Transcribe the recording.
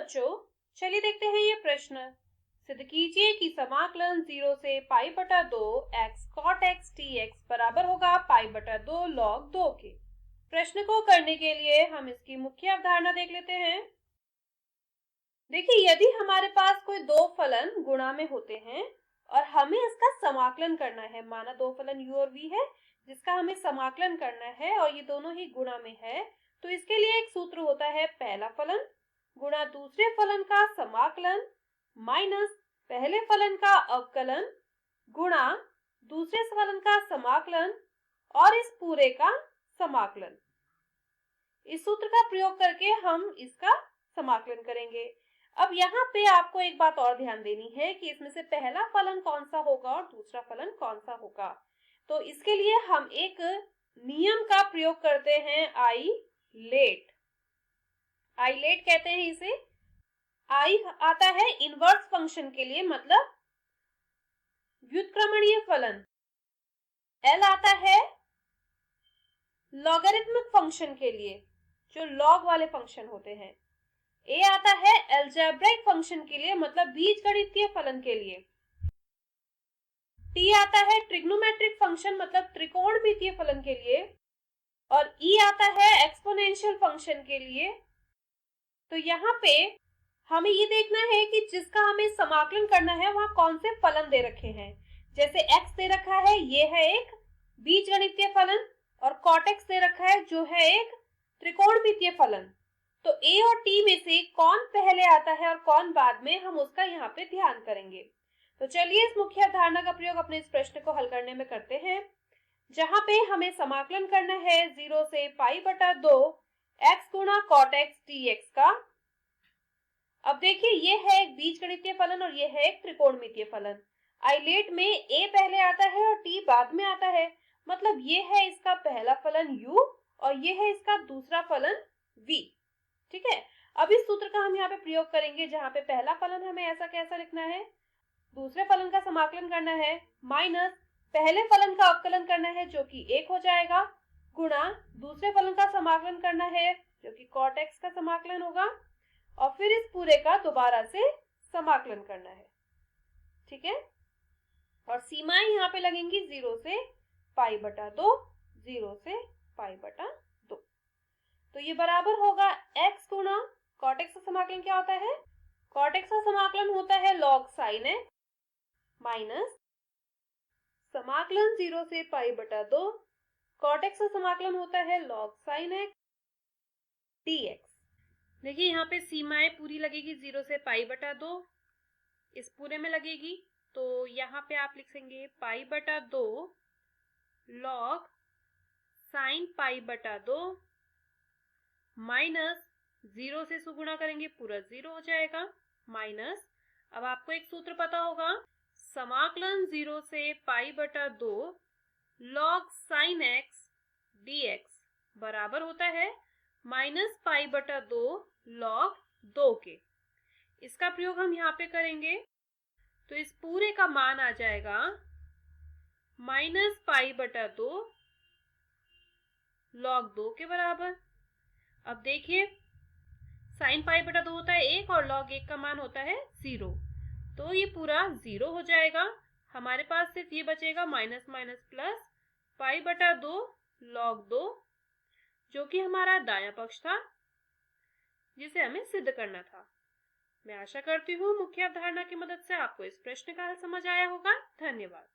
बच्चों, चलिए देखते हैं ये प्रश्न। सिद्ध कीजिए कि समाकलन 0 से पाई बटा 2 x cot x dx बराबर होगा पाई बटा 2 log 2 के। प्रश्न को करने के लिए हम इसकी मुख्य अवधारणा देख लेते हैं। देखिए, यदि हमारे पास कोई दो फलन गुणा में होते हैं और हमें इसका समाकलन करना है, माना दो फलन u और v है जिसका हमें समाकलन करना है और ये दोनों ही गुणा में है, तो इसके लिए एक सूत्र होता है पहला फलन गुणा दूसरे फलन का समाकलन माइनस पहले फलन का अवकलन गुणा दूसरे फलन का समाकलन और इस पूरे का समाकलन। इस सूत्र का प्रयोग करके हम इसका समाकलन करेंगे। अब यहाँ पे आपको एक बात और ध्यान देनी है कि इसमें से पहला फलन कौन सा होगा और दूसरा फलन कौन सा होगा। तो इसके लिए हम एक नियम का प्रयोग करते हैं, आइलेट। आइलेट कहते हैं इसे। आई आता है इनवर्स फंक्शन के लिए, मतलब व्युत्क्रमणीय फलन। एल आता है लॉगरिथमिक फंक्शन के लिए, जो लॉग वाले फंक्शन होते हैं। ए आता है अलजेब्रिक फंक्शन के लिए, मतलब बीजगणितीय फलन के लिए। टी आता है ट्रिग्नोमेट्रिक फंक्शन, मतलब त्रिकोणमितीय फलन के लिए। और ई आता है एक्सपोनेंशियल फंक्शन के लिए। तो यहाँ पे हमें ये देखना है कि जिसका हमें समाकलन करना है वहां कौन से फलन दे रखे हैं। जैसे x दे रखा है, ये है एक बीजगणितीय फलन, और cot x दे रखा है जो है एक त्रिकोणमितीय फलन। तो a और t में से कौन पहले आता है और कौन बाद में, हम उसका यहाँ पे ध्यान करेंगे। तो चलिए इस मुख्य अवधारणा का प्रयोग अपने इस प्रश्न को हल करने में करते हैं, जहां पे हमें समाकलन करना है 0 से पाई बटा 2 x गुणा cot x dx का। अब देखिए, ये है एक बीजगणितीय फलन और ये है एक त्रिकोणमितीय फलन। आइलेट में a पहले आता है और t बाद में आता है, मतलब ये है इसका पहला फलन u और ये है इसका दूसरा फलन v। ठीक है, अब इस सूत्र का हम यहाँ पे प्रयोग करेंगे, जहां पे पहला फलन हमें ऐसा कैसा लिखना है, दूसरे फलन का समाकलन करना है माइनस पहले फलन का अवकलन करना है जो कि 1 हो जाएगा, गुणा दूसरे फलन का समाकलन करना है जो कि cot x का समाकलन होगा, और फिर इस पूरे का दोबारा से समाकलन करना है। ठीक है, और सीमाएं यहाँ पे लगेंगी 0 से पाई बटा 2, 0 से पाई बटा 2। तो ये बराबर होगा x गुणा cot x का समाकलन क्या होता है, cot x का समाकलन होता है log sin x माइनस समाकलन 0 से पाई बटा 2 cot x का समाकलन होता है log sin x dx। देखिए, यहाँ पे सीमाएं पूरी लगेगी 0 से पाई बटा 2, इस पूरे में लगेगी। तो यहाँ पे आप लिखेंगे पाई बटा 2 log साइन पाई बटा 2 माइनस 0 से सुगुणा करेंगे पूरा 0 हो जाएगा, माइनस, अब आपको एक सूत्र पता होगा, समाकलन 0 से पाई बटा 2 log साइन x dx बराबर होता है माइनस पाई बटा 2 log 2 के। इसका प्रयोग हम यहाँ पे करेंगे तो इस पूरे का मान आ जाएगा माइनस पाई बटा 2 log 2 के बराबर। अब देखिए, साइन पाई बटा 2 होता है 1 और log 1 का मान होता है 0, तो ये पूरा 0 हो जाएगा। हमारे पास सिर्फ ये बचेगा माइनस माइनस प्लस पाई बटा 2 log 2, जो कि हमारा दायां पक्ष था जिसे हमें सिद्ध करना था। मैं आशा करती हूँ मुख्य अवधारणा की मदद से आपको इस प्रश्न का हल समझ आया होगा। धन्यवाद।